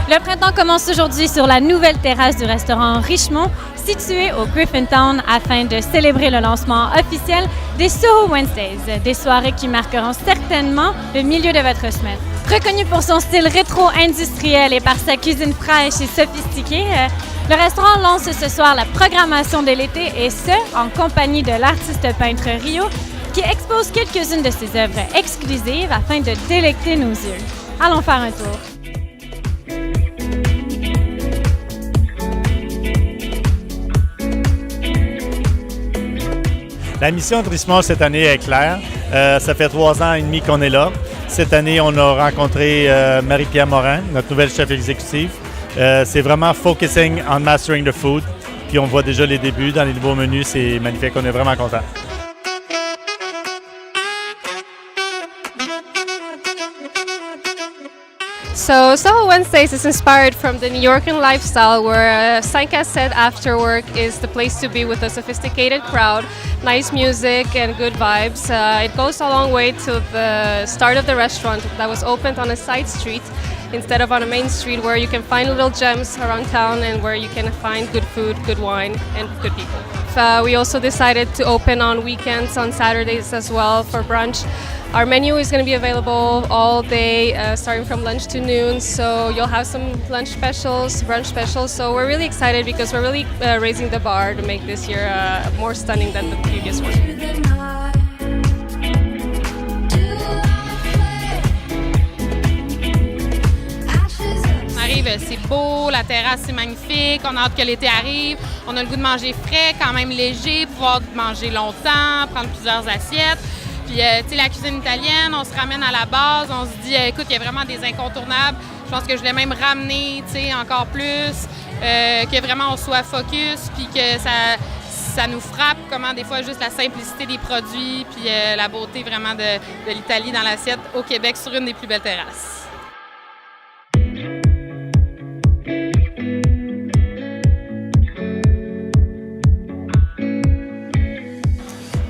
Le printemps commence aujourd'hui sur la nouvelle terrasse du restaurant Richemont, situé au Griffintown, afin de célébrer le lancement officiel des Soho Wednesdays, des soirées qui marqueront certainement le milieu de votre semaine. Reconnu pour son style rétro-industriel et par sa cuisine fraîche et sophistiquée, le restaurant lance ce soir la programmation de l'été et ce, en compagnie de l'artiste peintre Rio, qui expose quelques-unes de ses œuvres exclusives afin de délecter nos yeux. Allons faire un tour. La mission de Richemont cette année est claire. Ça fait 3 ans et demi qu'on est là. Cette année, on a rencontré Marie-Pierre Morin, notre nouvelle chef exécutive. C'est vraiment focusing on mastering the food. Puis on voit déjà les débuts dans les nouveaux menus. C'est magnifique. On est vraiment contents. So Soho Wednesdays is inspired from the New Yorker lifestyle where Sanka said after work is the place to be with a sophisticated crowd, nice music and good vibes. It goes a long way to the start of the restaurant that was opened on a side street instead of on a main street where you can find little gems around town and where you can find good food, good wine and good people. We also decided to open on weekends, on Saturdays as well for brunch. Our menu is going to be available all day, starting from lunch to noon. So you'll have some lunch specials, brunch specials. So we're really excited because we're really raising the bar to make this year more stunning than the previous one. C'est beau, la terrasse c'est magnifique, on a hâte que l'été arrive, on a le goût de manger frais, quand même léger, pouvoir manger longtemps, prendre plusieurs assiettes. Puis, tu sais, la cuisine italienne, on se ramène à la base, on se dit, écoute, il y a vraiment des incontournables. Je pense que je voulais même ramener, tu sais, encore plus, que vraiment on soit focus, puis que ça nous frappe, comment des fois juste la simplicité des produits, puis la beauté vraiment de l'Italie dans l'assiette au Québec sur une des plus belles terrasses.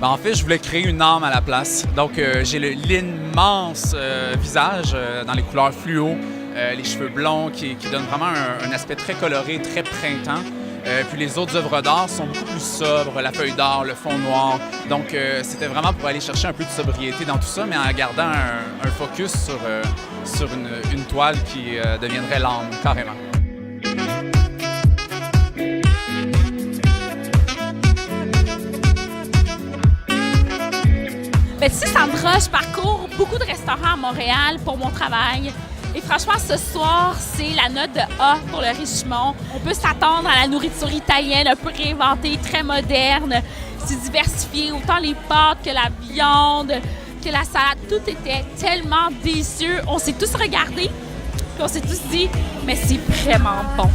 En fait, je voulais créer une âme à la place. Donc, j'ai l'immense visage dans les couleurs fluo, les cheveux blonds qui donnent vraiment un aspect très coloré, très printemps. Puis les autres œuvres d'art sont beaucoup plus sobres, la feuille d'or, le fond noir. Donc, c'était vraiment pour aller chercher un peu de sobriété dans tout ça, mais en gardant un focus sur une toile qui deviendrait l'âme, carrément. Ben, tu sais, Sandra, je parcours beaucoup de restaurants à Montréal pour mon travail. Et franchement, ce soir, c'est la note de A pour le Richemont. On peut s'attendre à la nourriture italienne un peu réinventée, très moderne. C'est diversifié, autant les pâtes que la viande, que la salade. Tout était tellement délicieux. On s'est tous regardés, puis on s'est tous dit, mais c'est vraiment bon.